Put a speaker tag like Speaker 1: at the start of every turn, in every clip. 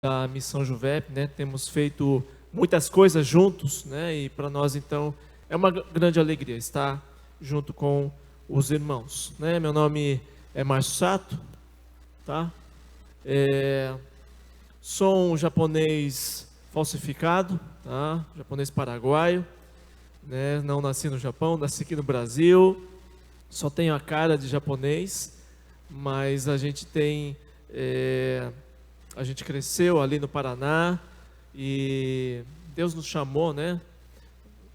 Speaker 1: da Missão Juvep, né? Temos feito muitas coisas juntos, né? E para nós, então, é uma grande alegria estar junto com os irmãos, né? Meu nome é Márcio Sato, tá? Sou um japonês falsificado, tá? Japonês paraguaio, né? Não nasci no Japão, nasci aqui no Brasil. Só tenho a cara de japonês, mas a gente cresceu ali no Paraná e Deus nos chamou, né?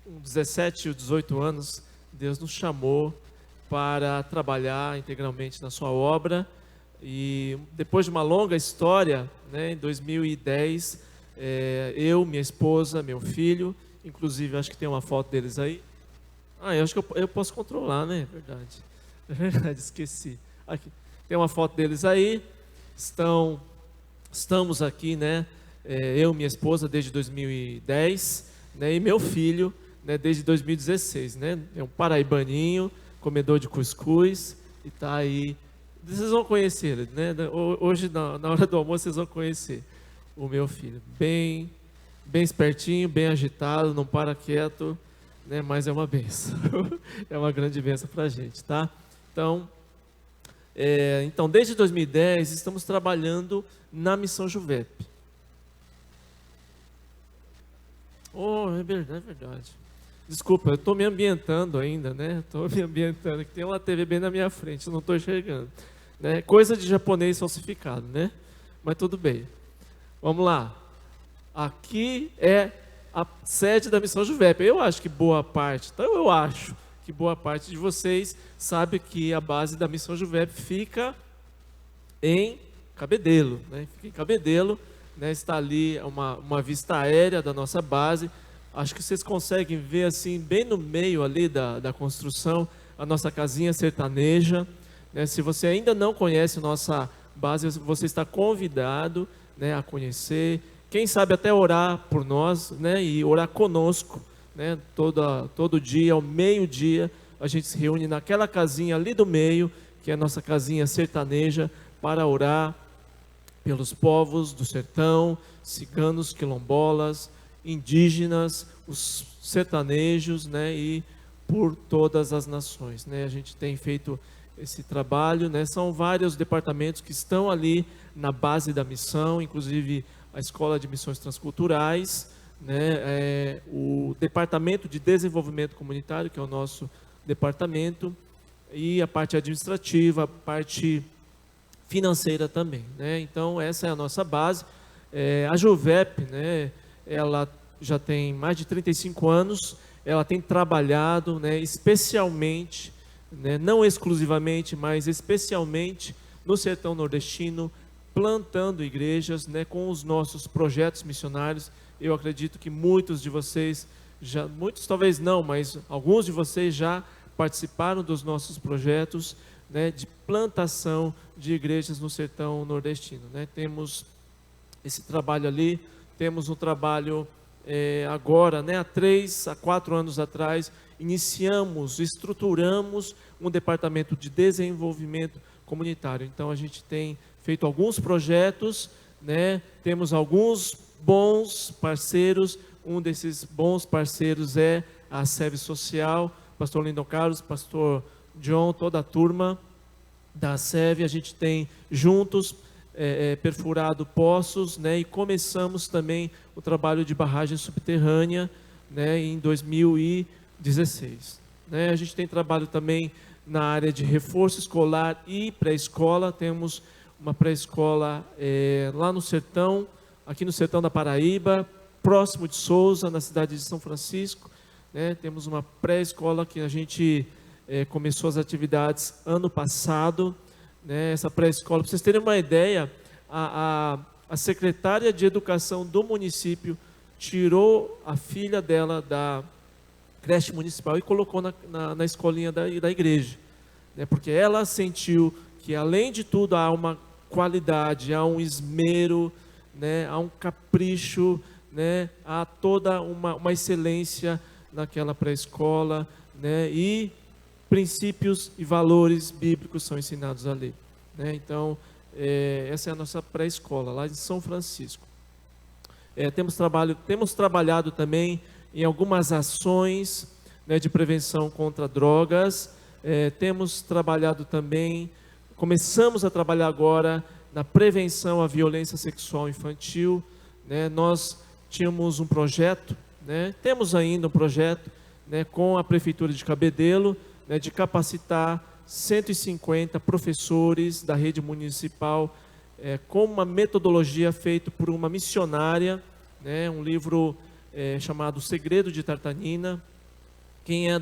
Speaker 1: Com 17 ou 18 anos, Deus nos chamou para trabalhar integralmente na sua obra. E depois de uma longa história, né, em 2010, eu, minha esposa, meu filho, inclusive acho que tem uma foto deles aí. Eu acho que eu posso controlar, né? Verdade. É verdade, esqueci. Aqui. Tem uma foto deles aí. Estamos aqui, né? Eu, minha esposa, desde 2010, né? E meu filho, né? Desde 2016, né? É um paraibaninho, comedor de cuscuz, e está aí. Vocês vão conhecer ele, né? Hoje, na hora do almoço, vocês vão conhecer o meu filho. Bem espertinho, bem agitado, não para quieto, né? Mas é uma benção. É uma grande benção para a gente, tá? Então, desde 2010, estamos trabalhando na Missão Juvep. É verdade. Desculpa, eu estou me ambientando ainda, né? Estou me ambientando, que tem uma TV bem na minha frente, eu não estou enxergando. Né? Coisa de japonês falsificado, né? Mas tudo bem. Vamos lá. Aqui é a sede da Missão Juvep. Eu acho que boa parte de vocês sabe que a base da Missão Juvep fica em Cabedelo, né? Fica em Cabedelo, né? Está ali uma vista aérea da nossa base. Acho que vocês conseguem ver assim, bem no meio ali da construção, a nossa casinha sertaneja, né? Se você ainda não conhece nossa base, você está convidado, né, a conhecer. Quem sabe até orar por nós, né, e orar conosco, né, todo dia, ao meio-dia, a gente se reúne naquela casinha ali do meio, que é a nossa casinha sertaneja, para orar pelos povos do sertão, ciganos, quilombolas, indígenas, os sertanejos, né, e por todas as nações, né. A gente tem feito esse trabalho, né, são vários departamentos que estão ali na base da missão, inclusive a Escola de Missões Transculturais, né, o Departamento de Desenvolvimento Comunitário, que é o nosso departamento, e a parte administrativa, a parte financeira também, né? Então essa é a nossa base. A Juvep, né, ela já tem mais de 35 anos, ela tem trabalhado, né, especialmente, né, não exclusivamente, mas especialmente no sertão nordestino, plantando igrejas, né, com os nossos projetos missionários. Eu acredito que muitos de vocês, muitos talvez não, mas alguns de vocês já participaram dos nossos projetos, né, de plantação de igrejas no sertão nordestino, né? Temos esse trabalho ali, temos um trabalho agora, né, há 3 a 4 anos atrás, estruturamos um departamento de desenvolvimento comunitário. Então a gente tem feito alguns projetos, né? Temos alguns bons parceiros. Um desses bons parceiros é a SEV Social, pastor Lindon Carlos, pastor John, toda a turma da SEV. A gente tem juntos perfurado poços, né? E começamos também o trabalho de barragem subterrânea, né, em 2016. Né? A gente tem trabalho também na área de reforço escolar e pré-escola. Temos uma pré-escola lá no sertão, aqui no sertão da Paraíba, próximo de Souza, na cidade de São Francisco, né? Temos uma pré-escola que a gente começou as atividades ano passado, né? Essa pré-escola, para vocês terem uma ideia, a secretária de educação do município tirou a filha dela da creche municipal e colocou na escolinha da igreja, né? Porque ela sentiu que, além de tudo, há uma qualidade, há um esmero, né? Há um capricho, né? Há toda uma excelência naquela pré-escola, né? E princípios e valores bíblicos são ensinados ali, né? Então, essa é a nossa pré-escola, lá em São Francisco. Temos trabalhado também em algumas ações, né, de prevenção contra drogas. Temos trabalhado também, começamos a trabalhar agora na prevenção à violência sexual infantil, né? Nós tínhamos um projeto, né? Temos ainda um projeto, né, com a Prefeitura de Cabedelo, né, de capacitar 150 professores da rede municipal, com uma metodologia feita por uma missionária, né, um livro chamado O Segredo de Tartanina. Quem é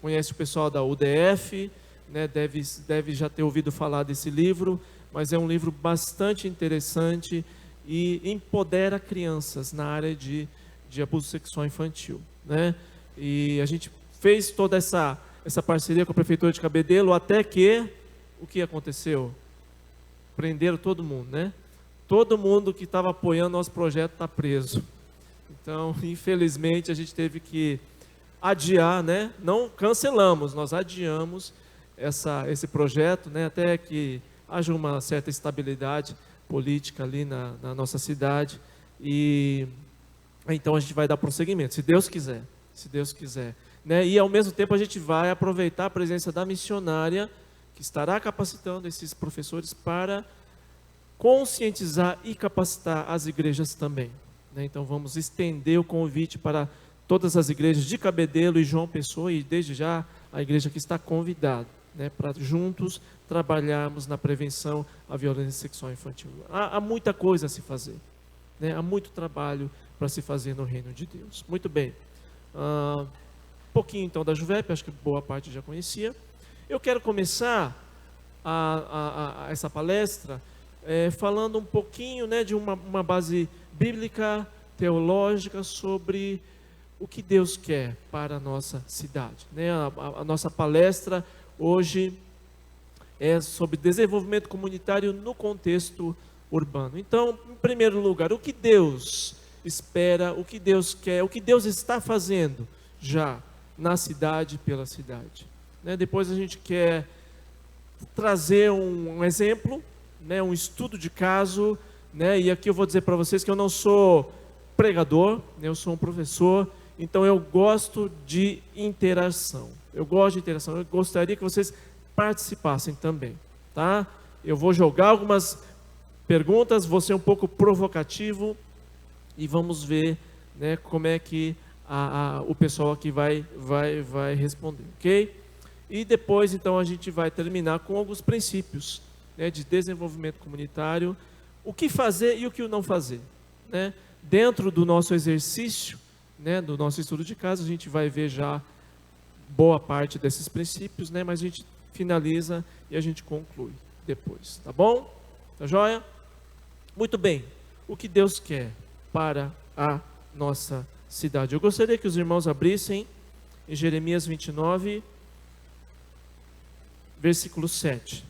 Speaker 1: conhece o pessoal da UDF, né, deve já ter ouvido falar desse livro, mas é um livro bastante interessante e empodera crianças na área de abuso sexual infantil, né? E a gente fez toda essa parceria com a Prefeitura de Cabedelo, até que, o que aconteceu? Prenderam todo mundo, né? Todo mundo que estava apoiando nosso projeto está preso. Então, infelizmente, a gente teve que adiar, né? Não cancelamos, nós adiamos esse projeto, né? Até que haja uma certa estabilidade política ali na nossa cidade. E então a gente vai dar prosseguimento, se Deus quiser. Se Deus quiser, né? E ao mesmo tempo a gente vai aproveitar a presença da missionária, que estará capacitando esses professores para conscientizar e capacitar as igrejas também, né? Então vamos estender o convite para todas as igrejas de Cabedelo e João Pessoa, e desde já a igreja que está convidada, né, para juntos trabalharmos na prevenção à violência sexual infantil. Há muita coisa a se fazer, né? Há muito trabalho para se fazer no reino de Deus. Muito bem. Um pouquinho então da Juvep, acho que boa parte já conhecia. Eu quero começar essa palestra falando um pouquinho, né, de uma base bíblica, teológica, sobre o que Deus quer para a nossa cidade, né? A nossa palestra hoje é sobre desenvolvimento comunitário no contexto urbano. Então, em primeiro lugar, o que Deus espera, o que Deus quer, o que Deus está fazendo já na cidade e pela cidade, né? Depois a gente quer trazer um exemplo, né, um estudo de caso, né? E aqui eu vou dizer para vocês que eu não sou pregador, né, eu sou um professor, então eu gosto de interação. Eu gostaria que vocês participassem também, tá? Eu vou jogar algumas perguntas, vou ser um pouco provocativo e vamos ver, né, como é que o pessoal aqui vai responder, ok? E depois, então, a gente vai terminar com alguns princípios, né, de desenvolvimento comunitário, o que fazer e o que não fazer, né? Dentro do nosso exercício, né, do nosso estudo de caso, a gente vai ver já boa parte desses princípios, né, mas a gente finaliza e a gente conclui depois, tá bom? Tá joia? Muito bem. O que Deus quer para a nossa cidade? Eu gostaria que os irmãos abrissem em Jeremias 29, versículo 7.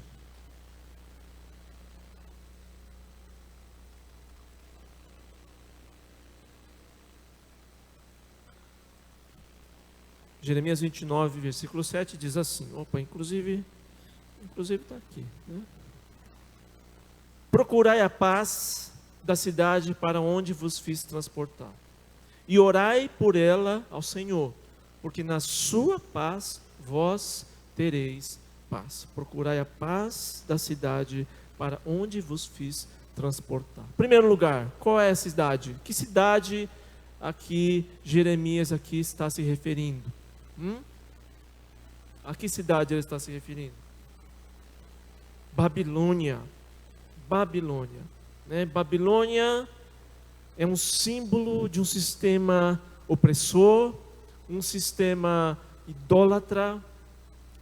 Speaker 1: Jeremias 29, versículo 7 diz assim, inclusive está aqui, né? Procurai a paz da cidade para onde vos fiz transportar, e orai por ela ao Senhor, porque na sua paz vós tereis paz. Procurai a paz da cidade para onde vos fiz transportar. Em primeiro lugar, qual é a cidade? Que cidade aqui Jeremias aqui está se referindo? A que cidade ele está se referindo? Babilônia. Babilônia, né? Babilônia é um símbolo de um sistema opressor, um sistema idólatra.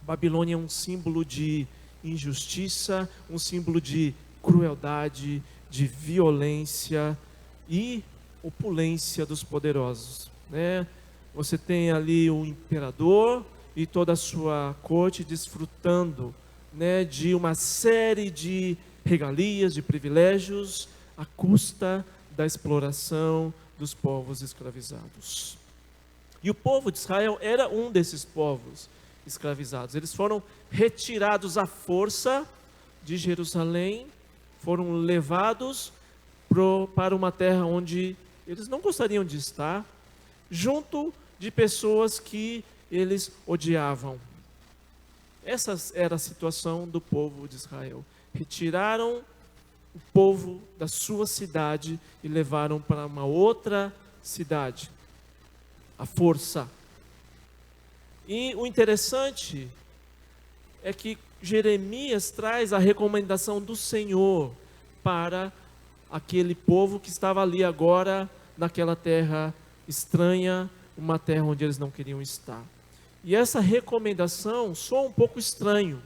Speaker 1: Babilônia é um símbolo de injustiça, um símbolo de crueldade, de violência e opulência dos poderosos, né? Você tem ali o imperador e toda a sua corte desfrutando, né, de uma série de regalias, de privilégios, à custa da exploração dos povos escravizados. E o povo de Israel era um desses povos escravizados. Eles foram retirados à força de Jerusalém, foram levados para para uma terra onde eles não gostariam de estar, junto de pessoas que eles odiavam. Essa era a situação do povo de Israel. Retiraram o povo da sua cidade e levaram para uma outra cidade, à força. E o interessante é que Jeremias traz a recomendação do Senhor para aquele povo que estava ali agora, naquela terra estranha, uma terra onde eles não queriam estar. E essa recomendação soa um pouco estranho,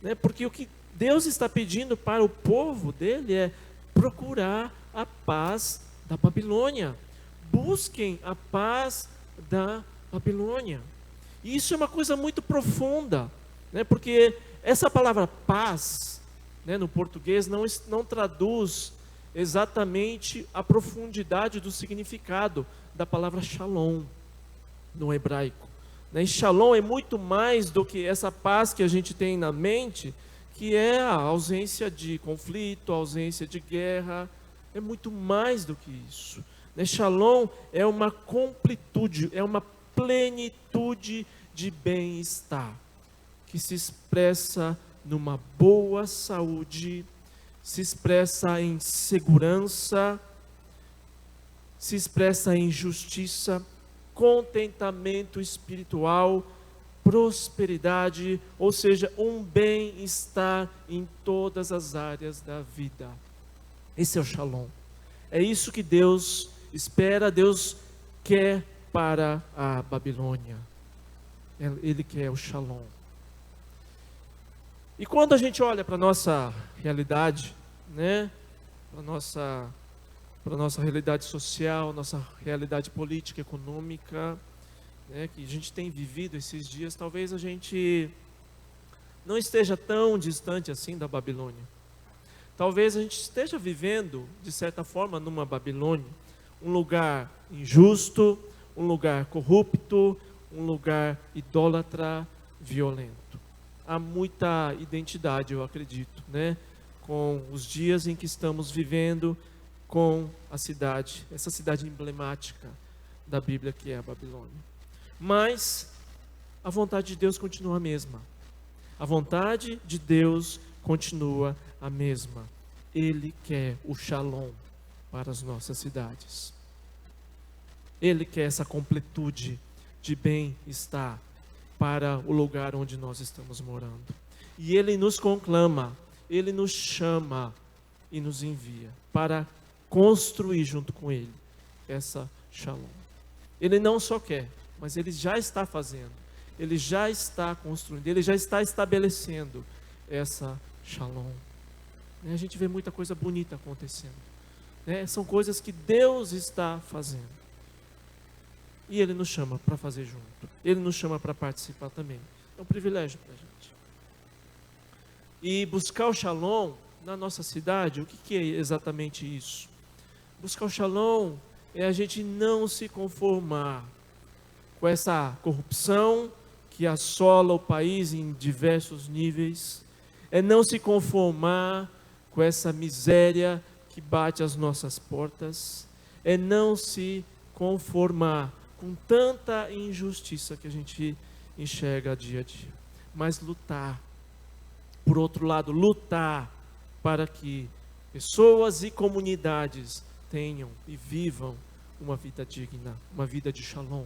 Speaker 1: né? Porque o que Deus está pedindo para o povo dele é procurar a paz da Babilônia. Busquem a paz da Babilônia. E isso é uma coisa muito profunda, né? Porque essa palavra paz, né, no português não traduz exatamente a profundidade do significado da palavra shalom no hebraico, né? E shalom é muito mais do que essa paz que a gente tem na mente, que é a ausência de conflito, a ausência de guerra. É muito mais do que isso, né? Shalom é uma completude, é uma plenitude de bem-estar, que se expressa numa boa saúde, se expressa em segurança, se expressa em justiça, contentamento espiritual, prosperidade, ou seja, um bem-estar em todas as áreas da vida. Esse é o shalom. É isso que Deus espera, Deus quer para a Babilônia. Ele quer o shalom. E quando a gente olha para a nossa realidade, né, para a nossa realidade social, nossa realidade política, econômica, né, que a gente tem vivido esses dias, talvez a gente não esteja tão distante assim da Babilônia. Talvez a gente esteja vivendo, de certa forma, numa Babilônia, um lugar injusto, um lugar corrupto, um lugar idólatra, violento. Há muita identidade, eu acredito, né, com os dias em que estamos vivendo, com a cidade, essa cidade emblemática da Bíblia que é a Babilônia. Mas a vontade de Deus continua a mesma. A vontade de Deus continua a mesma. Ele quer o shalom para as nossas cidades. Ele quer essa completude de bem-estar para o lugar onde nós estamos morando. E Ele nos conclama, Ele nos chama e nos envia para construir junto com Ele essa shalom. Ele não só quer, mas Ele já está fazendo, Ele já está construindo, Ele já está estabelecendo essa shalom. A gente vê muita coisa bonita acontecendo, né? São coisas que Deus está fazendo. E Ele nos chama para fazer junto. Ele nos chama para participar também. É um privilégio para a gente. E buscar o shalom na nossa cidade, o que é exatamente isso? Buscar o shalom é a gente não se conformar com essa corrupção que assola o país em diversos níveis. É não se conformar com essa miséria que bate às nossas portas. É não se conformar com tanta injustiça que a gente enxerga dia a dia, mas lutar, por outro lado, lutar para que pessoas e comunidades tenham e vivam uma vida digna, uma vida de shalom.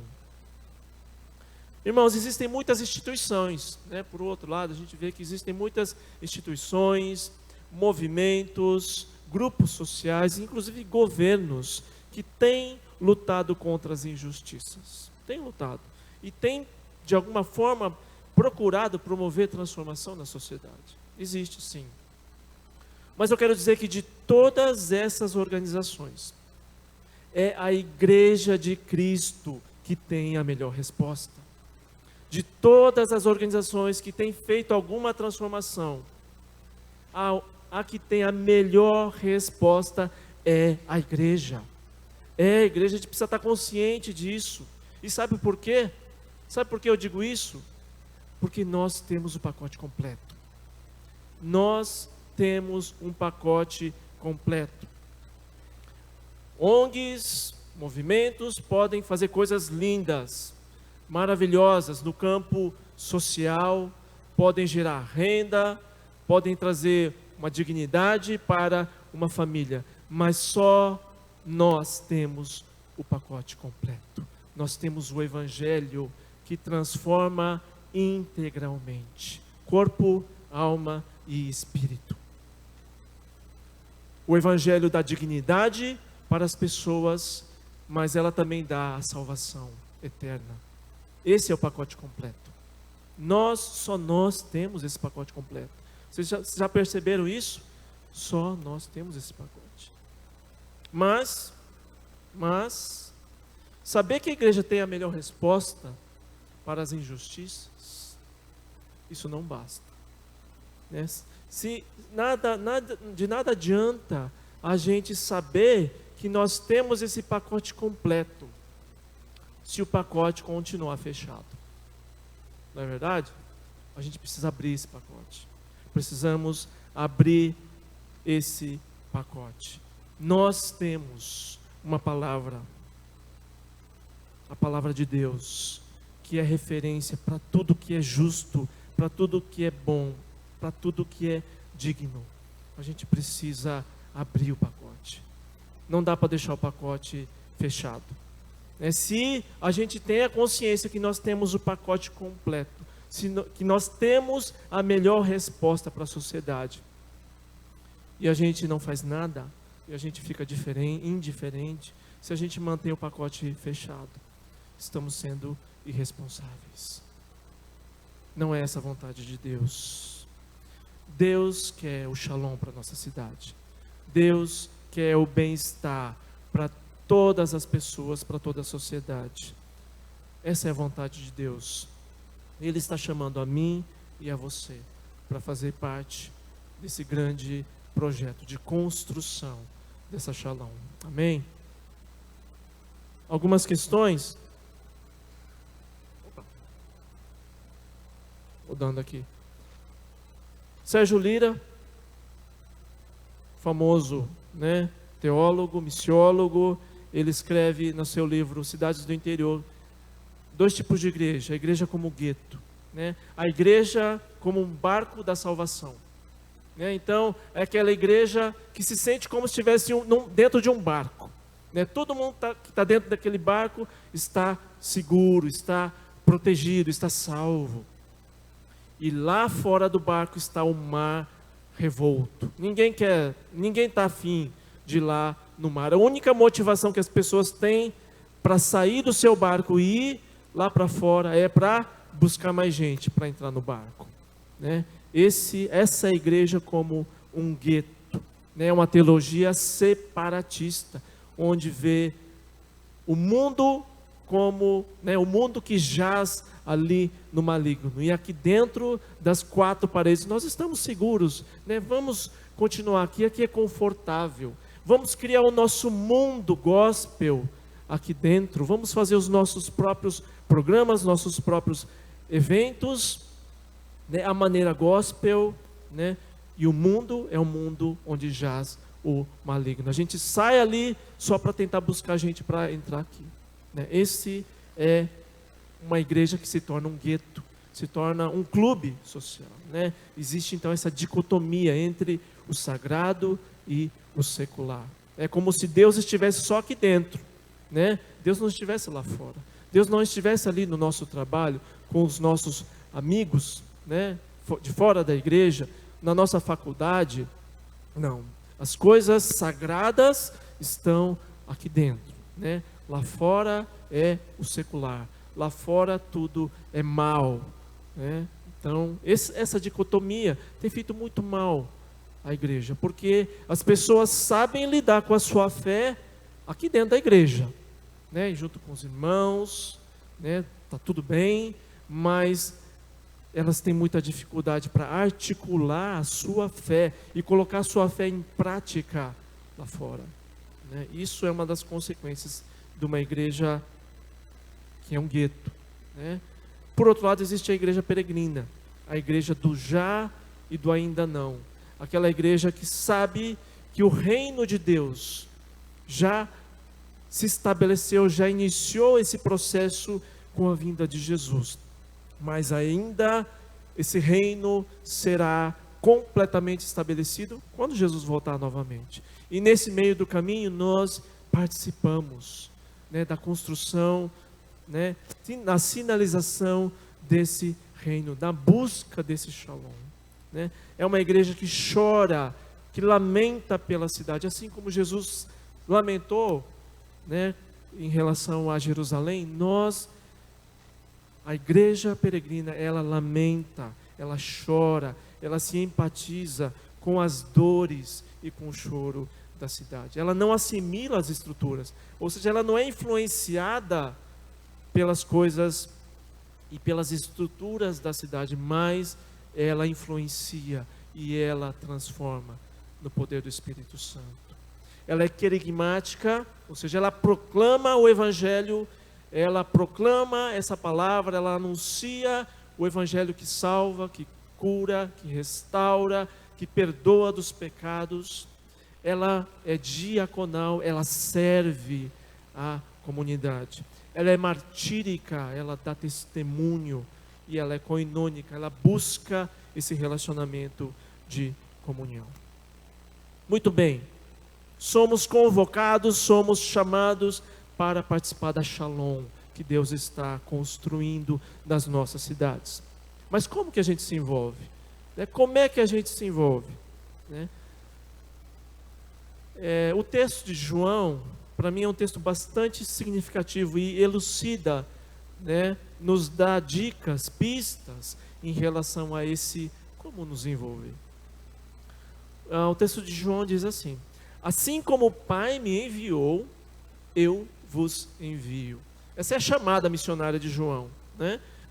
Speaker 1: Irmãos, existem muitas instituições, né? Por outro lado, a gente vê que existem muitas instituições, movimentos, grupos sociais, inclusive governos, que têm lutado contra as injustiças. Tem lutado. E tem, de alguma forma, procurado promover transformação na sociedade. Existe sim. Mas eu quero dizer que de todas essas organizações, é a Igreja de Cristo que tem a melhor resposta. De todas as organizações que têm feito alguma transformação, a que tem a melhor resposta é a igreja. A igreja, a gente precisa estar consciente disso. E sabe por quê? Sabe por que eu digo isso? Porque nós temos o pacote completo. Nós temos um pacote completo. ONGs, movimentos podem fazer coisas lindas, maravilhosas no campo social, podem gerar renda, podem trazer uma dignidade para uma família, mas só nós temos o pacote completo. Nós temos o Evangelho que transforma integralmente corpo, alma e espírito. O Evangelho dá dignidade para as pessoas, mas ela também dá a salvação eterna. Esse é o pacote completo. Só nós temos esse pacote completo. Vocês já perceberam isso? Só nós temos esse pacote. Mas, saber que a igreja tem a melhor resposta para as injustiças, isso não basta. Né? De nada adianta a gente saber que nós temos esse pacote completo, se o pacote continuar fechado. Não é verdade? A gente precisa abrir esse pacote. Precisamos abrir esse pacote. Nós temos uma palavra, a palavra de Deus, que é referência para tudo que é justo, para tudo que é bom, para tudo que é digno. A gente precisa abrir o pacote. Não dá para deixar o pacote fechado. Se a gente tem a consciência que nós temos o pacote completo, que nós temos a melhor resposta para a sociedade, e a gente não faz nada, e a gente fica indiferente, se a gente mantém o pacote fechado, estamos sendo irresponsáveis. Não é essa a vontade de Deus. Deus quer o shalom para a nossa cidade. Deus quer o bem-estar para todas as pessoas, para toda a sociedade. Essa é a vontade de Deus. Ele está chamando a mim e a você para fazer parte desse grande projeto de construção dessa shalom. Amém? Algumas questões? Vou dando aqui. Sérgio Lira, famoso, teólogo, missiólogo, ele escreve no seu livro Cidades do Interior 2 tipos de igreja: a igreja como gueto, a igreja como um barco da salvação. Então, é aquela igreja que se sente como se estivesse dentro de um barco. Todo mundo que está dentro daquele barco está seguro, está protegido, está salvo. E lá fora do barco está o mar revolto. Ninguém está afim de ir lá no mar. A única motivação que as pessoas têm para sair do seu barco e ir lá para fora é para buscar mais gente para entrar no barco. Essa igreja como um gueto, uma teologia separatista, onde vê o mundo como o mundo que jaz ali no maligno, e aqui dentro das 4 paredes nós estamos seguros, vamos continuar aqui é confortável, vamos criar o nosso mundo gospel aqui dentro, vamos fazer os nossos próprios programas, nossos próprios eventos, a maneira gospel, e o mundo é um mundo onde jaz o maligno. A gente sai ali só para tentar buscar gente para entrar aqui. Esse é uma igreja que se torna um gueto, se torna um clube social. Existe então essa dicotomia entre o sagrado e o secular. É como se Deus estivesse só aqui dentro, Deus não estivesse lá fora. Deus não estivesse ali no nosso trabalho, com os nossos amigos, de fora da igreja, na nossa faculdade. Não, as coisas sagradas estão aqui dentro, Lá fora é o secular, lá fora tudo é mal, Então, essa dicotomia tem feito muito mal à igreja, porque as pessoas sabem lidar com a sua fé aqui dentro da igreja, junto com os irmãos, tá tudo bem, mas elas têm muita dificuldade para articular a sua fé e colocar a sua fé em prática lá fora. Isso é uma das consequências de uma igreja que é um gueto. Por outro lado, existe a igreja peregrina, a igreja do já e do ainda não, aquela igreja que sabe que o reino de Deus já se estabeleceu, já iniciou esse processo com a vinda de Jesus. Mas ainda esse reino será completamente estabelecido quando Jesus voltar novamente. E nesse meio do caminho nós participamos, né, da construção, né, na sinalização desse reino, da busca desse shalom, né? É uma igreja que chora, que lamenta pela cidade, assim como Jesus lamentou, né, em relação a Jerusalém. A igreja peregrina, ela lamenta, ela chora, ela se empatiza com as dores e com o choro da cidade. Ela não assimila as estruturas, ou seja, ela não é influenciada pelas coisas e pelas estruturas da cidade, mas ela influencia e ela transforma no poder do Espírito Santo. Ela é querigmática, ou seja, ela proclama o Evangelho, ela proclama essa palavra, ela anuncia o Evangelho que salva, que cura, que restaura, que perdoa dos pecados. Ela é diaconal, ela serve a comunidade. Ela é martírica, ela dá testemunho, e ela é coinônica, ela busca esse relacionamento de comunhão. Muito bem, somos convocados, somos chamados para participar da Shalom que Deus está construindo nas nossas cidades. Mas como que a gente se envolve? Como é que a gente se envolve? O texto de João, para mim, é um texto bastante significativo e elucida, nos dá dicas, pistas em relação a esse como nos envolver. O texto de João diz assim: assim como o Pai me enviou, eu vos envio. Essa é a chamada missionária de João,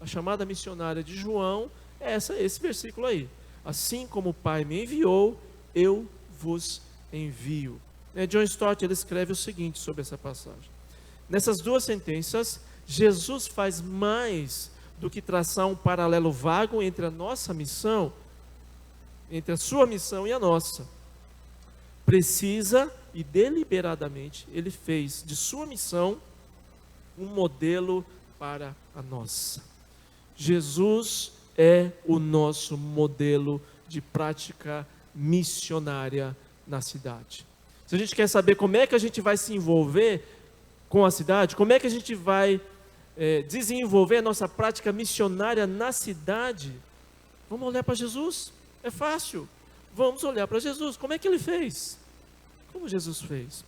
Speaker 1: A chamada missionária de João é esse versículo aí. Assim como o Pai me enviou, eu vos envio. John Stott, ele escreve o seguinte sobre essa passagem: nessas duas sentenças, Jesus faz mais do que traçar um paralelo vago entre a nossa missão, entre a sua missão e a nossa. Precisa e deliberadamente ele fez de sua missão um modelo para a nossa. Jesus é o nosso modelo de prática missionária na cidade. Se a gente quer saber como é que a gente vai se envolver com a cidade, como é que a gente vai desenvolver a nossa prática missionária na cidade, vamos olhar para Jesus. É fácil. Vamos olhar para Jesus. Como é que ele fez? Como Jesus fez?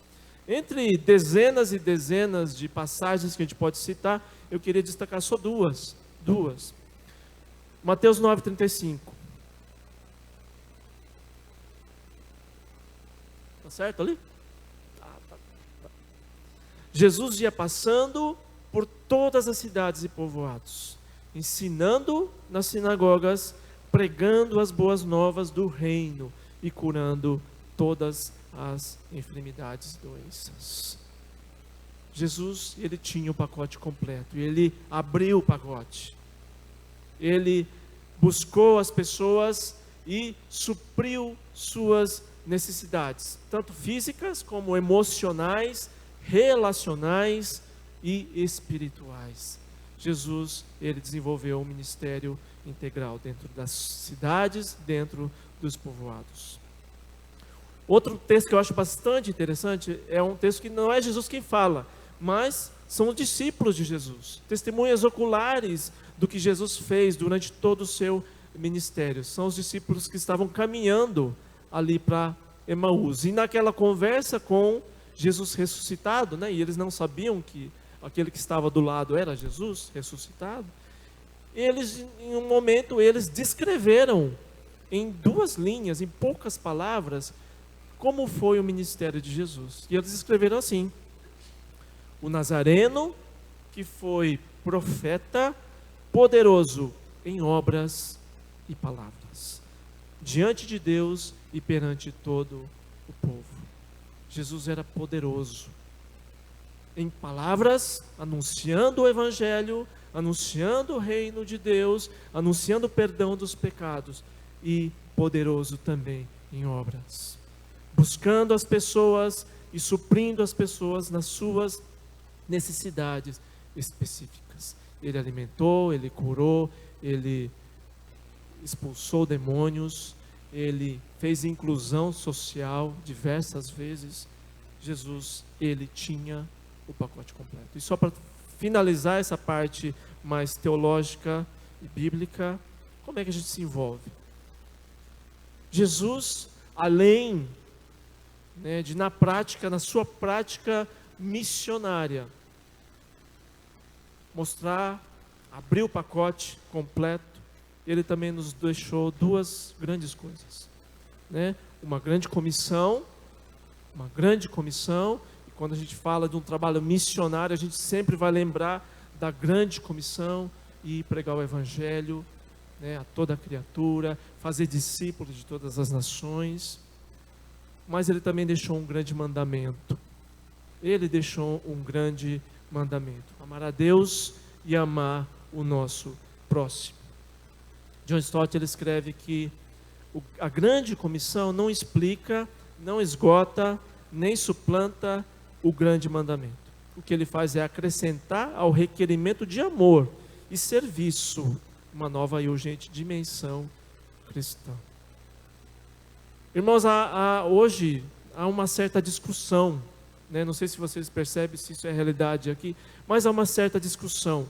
Speaker 1: Entre dezenas e dezenas de passagens que a gente pode citar, eu queria destacar só duas. Mateus 9,35. Tá certo ali? Tá. Jesus ia passando por todas as cidades e povoados, ensinando nas sinagogas, pregando as boas novas do reino e curando todas as enfermidades e doenças. Jesus, ele tinha o pacote completo, e ele abriu o pacote. Ele buscou as pessoas e supriu suas necessidades, tanto físicas como emocionais, relacionais e espirituais. Jesus, ele desenvolveu um ministério integral dentro das cidades, dentro dos povoados. Outro texto que eu acho bastante interessante é um texto que não é Jesus quem fala, mas são os discípulos de Jesus, testemunhas oculares do que Jesus fez durante todo o seu ministério. São os discípulos que estavam caminhando ali para Emaús, e naquela conversa com Jesus ressuscitado, e eles não sabiam que aquele que estava do lado era Jesus ressuscitado. Eles, em um momento, eles descreveram em 2 linhas, em poucas palavras, como foi o ministério de Jesus. E eles escreveram assim: o Nazareno, que foi profeta, poderoso em obras e palavras, diante de Deus e perante todo o povo. Jesus era poderoso em palavras, anunciando o Evangelho, anunciando o reino de Deus, anunciando o perdão dos pecados, e poderoso também em obras, buscando as pessoas e suprindo as pessoas nas suas necessidades específicas. Ele alimentou, ele curou, ele expulsou demônios, ele fez inclusão social diversas vezes. Jesus, ele tinha o pacote completo. E só para finalizar essa parte mais teológica e bíblica, como é que a gente se envolve? Jesus, além, né, de na prática, na sua prática missionária, mostrar, abrir o pacote completo, ele também nos deixou duas grandes coisas, né? Uma grande comissão, e quando a gente fala de um trabalho missionário, a gente sempre vai lembrar da grande comissão e pregar o evangelho, né, a toda criatura, fazer discípulos de todas as nações. Mas ele também deixou um grande mandamento. Ele deixou um grande mandamento: amar a Deus e amar o nosso próximo. John Stott, ele escreve que a grande comissão não explica, não esgota, nem suplanta o grande mandamento. O que ele faz é acrescentar ao requerimento de amor e serviço uma nova e urgente dimensão cristã. Irmãos, hoje há uma certa discussão, né? Não sei se vocês percebem se isso é realidade aqui, mas há uma certa discussão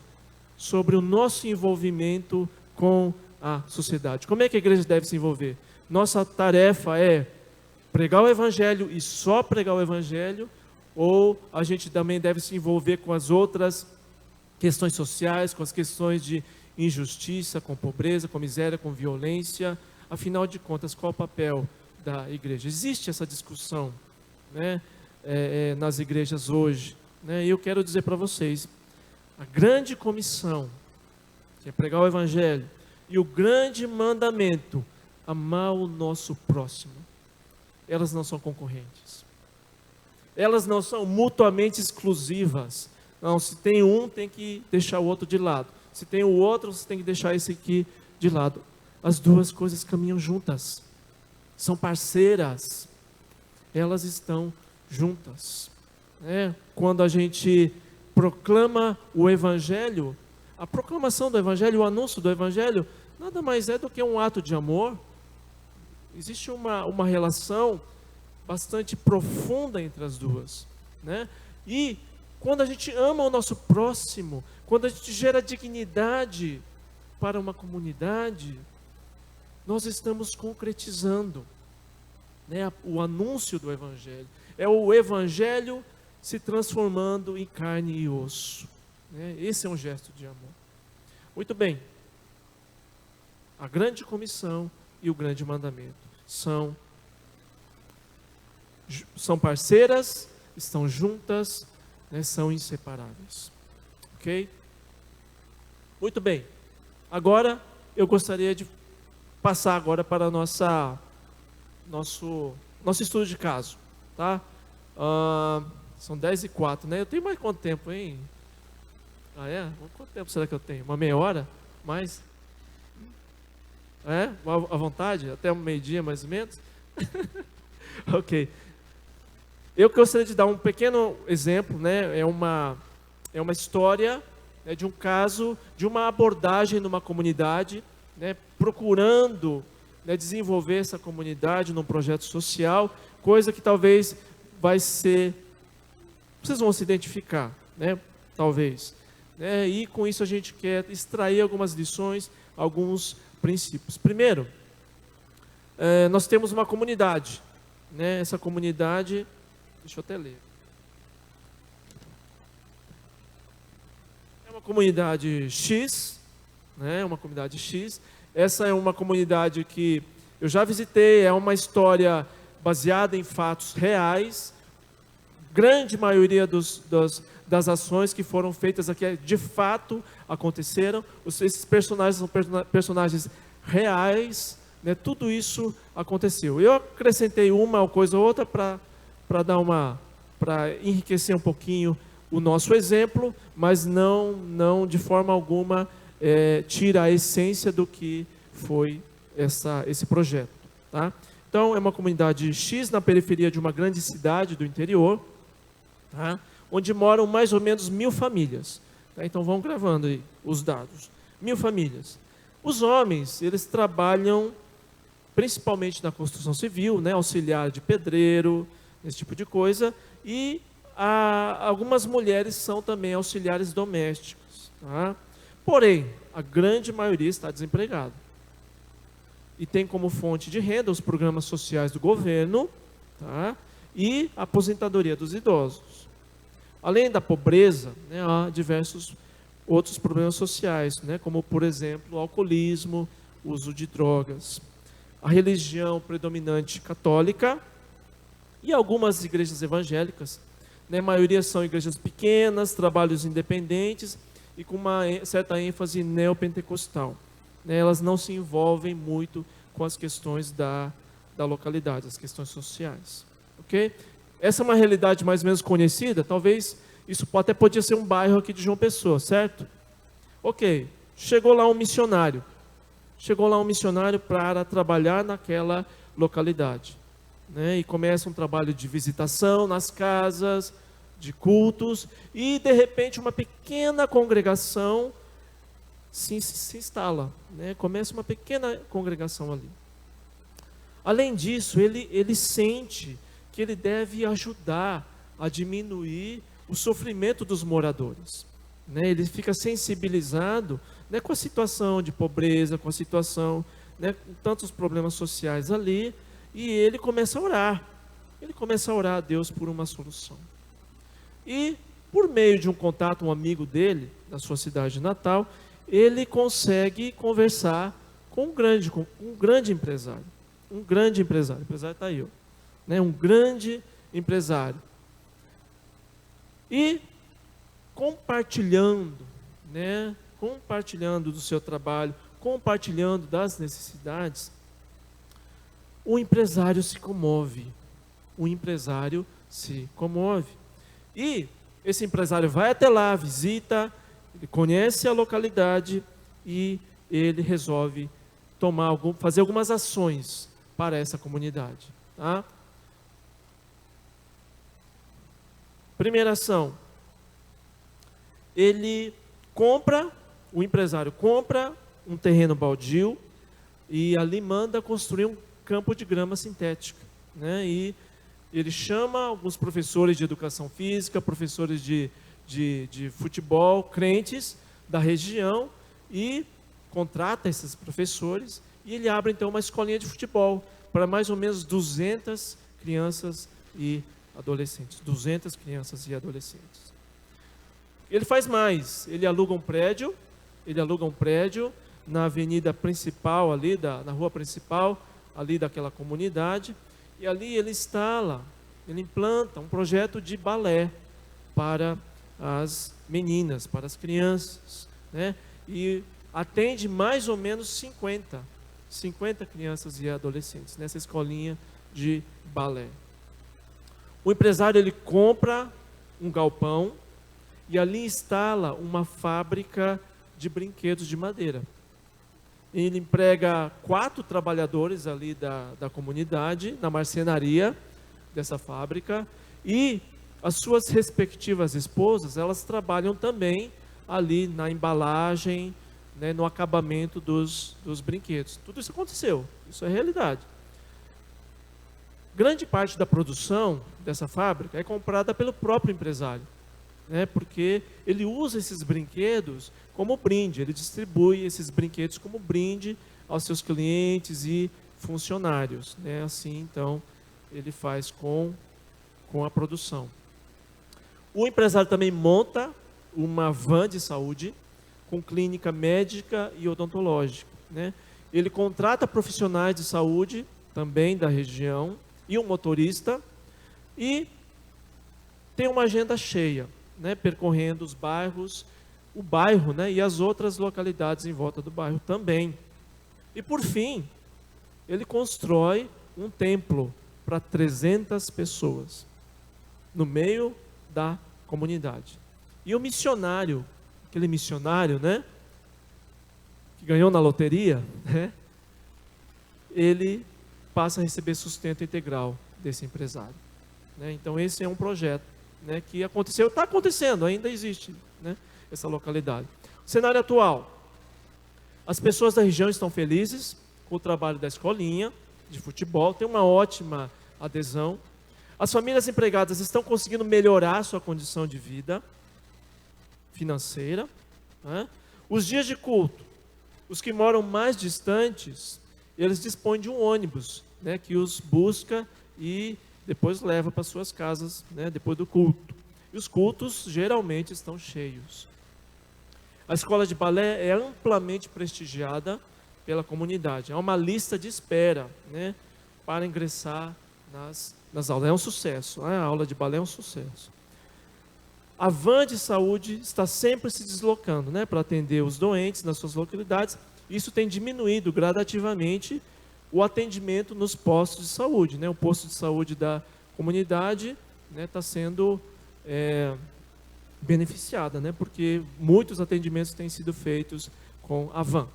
Speaker 1: sobre o nosso envolvimento com a sociedade. Como é que a igreja deve se envolver? Nossa tarefa é pregar o evangelho e só pregar o evangelho, ou a gente também deve se envolver com as outras questões sociais, com as questões de injustiça, com pobreza, com miséria, com violência? Afinal de contas, qual o papel da igreja? Existe essa discussão, né, nas igrejas hoje, né? E eu quero dizer para vocês, a grande comissão, que é pregar o evangelho, e o grande mandamento, amar o nosso próximo, elas não são concorrentes, elas não são mutuamente exclusivas. Não, se tem um, tem que deixar o outro de lado, se tem o outro, você tem que deixar esse aqui de lado. As duas coisas caminham juntas, são parceiras, elas estão juntas, né? Quando a gente proclama o evangelho, a proclamação do evangelho, o anúncio do evangelho, nada mais é do que um ato de amor. Existe uma relação bastante profunda entre as duas, né? E quando a gente ama o nosso próximo, quando a gente gera dignidade para uma comunidade, nós estamos concretizando, né, o anúncio do evangelho. É o evangelho se transformando em carne e osso, né? Esse é um gesto de amor. Muito bem, a grande comissão e o grande mandamento são parceiras, estão juntas, né, são inseparáveis. Ok? Muito bem, agora eu gostaria de passar agora para nosso estudo de caso, tá? São 10h04, né? Eu tenho mais quanto tempo, hein? Ah, é? Quanto tempo será que eu tenho? Uma meia hora? Mais? É? À vontade? Até um meio-dia, mais ou menos? Ok. Eu gostaria de dar um pequeno exemplo, né? É uma história, né, de um caso, de uma abordagem numa comunidade, né, procurando, né, desenvolver essa comunidade num projeto social, coisa que talvez vocês vão se identificar, né? Talvez, né? E com isso a gente quer extrair algumas lições, alguns princípios. Primeiro, nós temos uma comunidade, né? Essa comunidade, deixa eu até ler. É uma comunidade X, né? Uma comunidade X. Essa é uma comunidade que eu já visitei, é uma história baseada em fatos reais. Grande maioria das ações que foram feitas aqui de fato aconteceram. Esses personagens são personagens reais, né? Tudo isso aconteceu. Eu acrescentei uma coisa ou outra para enriquecer um pouquinho o nosso exemplo, mas não de forma alguma tira a essência do que foi esse projeto, tá? Então, é uma comunidade X na periferia de uma grande cidade do interior, tá? Onde moram mais ou menos 1.000 famílias. Tá? Então, vão gravando aí os dados. 1.000 famílias. Os homens, eles trabalham principalmente na construção civil, né? Auxiliar de pedreiro, esse tipo de coisa. E algumas mulheres são também auxiliares domésticos. Tá? Porém, a grande maioria está desempregada. E tem como fonte de renda os programas sociais do governo, tá? E a aposentadoria dos idosos. Além da pobreza, né, há diversos outros problemas sociais, né, como, por exemplo, o alcoolismo, o uso de drogas. A religião predominante católica e algumas igrejas evangélicas. Né, a maioria são igrejas pequenas, trabalhos independentes e com uma certa ênfase neopentecostal. Elas não se envolvem muito com as questões da localidade, as questões sociais. Ok? Essa é uma realidade mais ou menos conhecida, talvez isso até podia ser um bairro aqui de João Pessoa, certo? Ok, chegou lá um missionário para trabalhar naquela localidade. Né? E começa um trabalho de visitação nas casas, de cultos, e de repente uma pequena congregação se instala, né? Começa uma pequena congregação ali. Além disso, ele sente que ele deve ajudar a diminuir o sofrimento dos moradores. Né? Ele fica sensibilizado, né, com a situação de pobreza, com a situação, né, com tantos problemas sociais ali, e ele começa a orar. Ele começa a orar a Deus por uma solução. E, por meio de um contato, um amigo dele, da sua cidade natal, ele consegue conversar com um grande empresário. Um grande empresário. O empresário está aí, ó, né? Um grande empresário. E compartilhando, né? Compartilhando do seu trabalho, compartilhando das necessidades, o empresário se comove. O empresário se comove. E esse empresário vai até lá, visita, ele conhece a localidade e ele resolve fazer algumas ações para essa comunidade. Tá? Primeira ação, o empresário compra um terreno baldio e ali manda construir um campo de grama sintética. Né? E ele chama alguns professores de educação física, professores de futebol, crentes da região, e contrata esses professores, e ele abre então uma escolinha de futebol para mais ou menos 200 crianças e adolescentes. 200 crianças e adolescentes. Ele faz mais, ele aluga um prédio na avenida principal ali, na rua principal ali daquela comunidade, e ali ele implanta um projeto de balé para as meninas, para as crianças, né? E atende mais ou menos 50 crianças e adolescentes nessa escolinha de balé. O empresário, ele compra um galpão e ali instala uma fábrica de brinquedos de madeira. Ele emprega 4 trabalhadores ali da comunidade, na marcenaria dessa fábrica, e as suas respectivas esposas, elas trabalham também ali na embalagem, né, no acabamento dos brinquedos. Tudo isso aconteceu, isso é realidade. Grande parte da produção dessa fábrica é comprada pelo próprio empresário, né, porque ele usa esses brinquedos como brinde, ele distribui esses brinquedos como brinde aos seus clientes e funcionários. Né, assim, então, ele faz com a produção. O empresário também monta uma van de saúde com clínica médica e odontológica. Né? Ele contrata profissionais de saúde também da região e um motorista, e tem uma agenda cheia, né? Percorrendo os bairros, o bairro, né? E as outras localidades em volta do bairro também. E por fim, ele constrói um templo para 300 pessoas no meio da comunidade. E o missionário, aquele missionário, né, que ganhou na loteria, né, ele passa a receber sustento integral desse empresário. Né? Então esse é um projeto, né, que aconteceu, está acontecendo, ainda existe, né, essa localidade. O cenário atual, as pessoas da região estão felizes com o trabalho da escolinha de futebol, tem uma ótima adesão. As famílias empregadas estão conseguindo melhorar sua condição de vida financeira. Né? Os dias de culto, os que moram mais distantes, eles dispõem de um ônibus, né, que os busca e depois leva para suas casas, né, depois do culto. E os cultos geralmente estão cheios. A escola de balé é amplamente prestigiada pela comunidade. Há uma lista de espera, né, para ingressar nas aulas. É um sucesso, né? A aula de balé é um sucesso. A van de saúde está sempre se deslocando, né, para atender os doentes nas suas localidades. Isso tem diminuído gradativamente o atendimento nos postos de saúde. Né? O posto de saúde da comunidade, né, está sendo beneficiada, né, porque muitos atendimentos têm sido feitos com a van.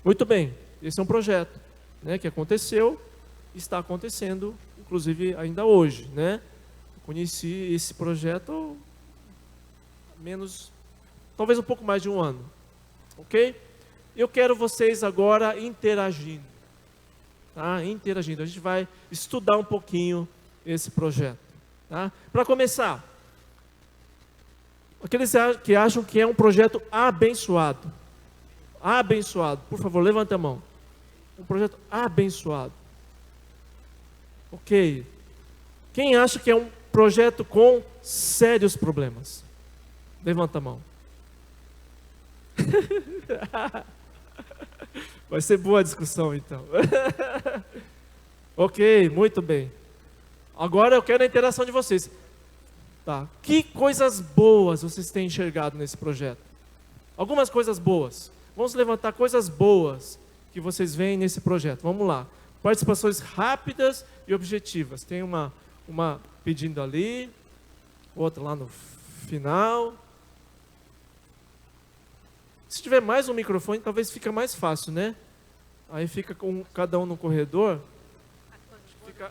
Speaker 1: Muito bem, esse é um projeto, né, que aconteceu, está acontecendo, inclusive ainda hoje. Né? Conheci esse projeto talvez um pouco mais de um ano. Ok? Eu quero vocês agora interagindo. Tá? Interagindo. A gente vai estudar um pouquinho esse projeto. Tá? Para começar, aqueles que acham que é um projeto abençoado. Abençoado. Por favor, levanta a mão. Um projeto abençoado. Ok. Quem acha que é um projeto com sérios problemas? Levanta a mão. Vai ser boa a discussão, então. Ok, muito bem. Agora eu quero a interação de vocês. Tá. Que coisas boas vocês têm enxergado nesse projeto? Algumas coisas boas. Vamos levantar coisas boas que vocês veem nesse projeto. Vamos lá. Participações rápidas e objetivas. Tem uma pedindo ali, outra lá no final. Se tiver mais um microfone, talvez fica mais fácil, né? Aí fica com cada um no corredor,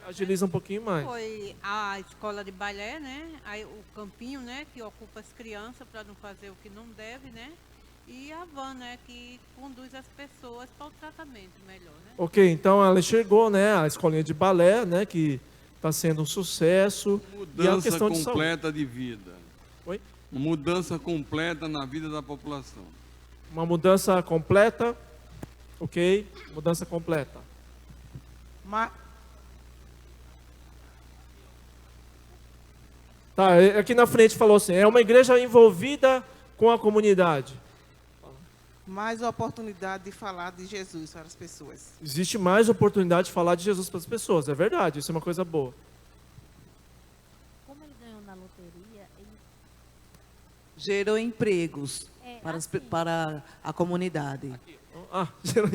Speaker 1: agiliza um pouquinho mais.
Speaker 2: Foi a escola de balé, né? Aí o campinho, né? Que ocupa as crianças para não fazer o que não deve, né? E a van, né? Que conduz as pessoas para o tratamento melhor, né?
Speaker 1: Ok, então ela enxergou, né? A escolinha de balé, né? Que está sendo um sucesso.
Speaker 3: Mudança
Speaker 1: e a questão
Speaker 3: completa de vida.
Speaker 1: Oi?
Speaker 3: Uma mudança completa na vida da população.
Speaker 1: Uma mudança completa. Ok, mudança completa. Tá, aqui na frente falou assim, é uma igreja envolvida com a comunidade.
Speaker 4: Mais oportunidade de falar de Jesus para as pessoas.
Speaker 1: Existe mais oportunidade de falar de Jesus para as pessoas, é verdade, isso é uma coisa boa.
Speaker 5: Como ele ganhou na loteria, ele...
Speaker 6: Gerou empregos
Speaker 5: assim.
Speaker 6: para a comunidade.
Speaker 1: Gerou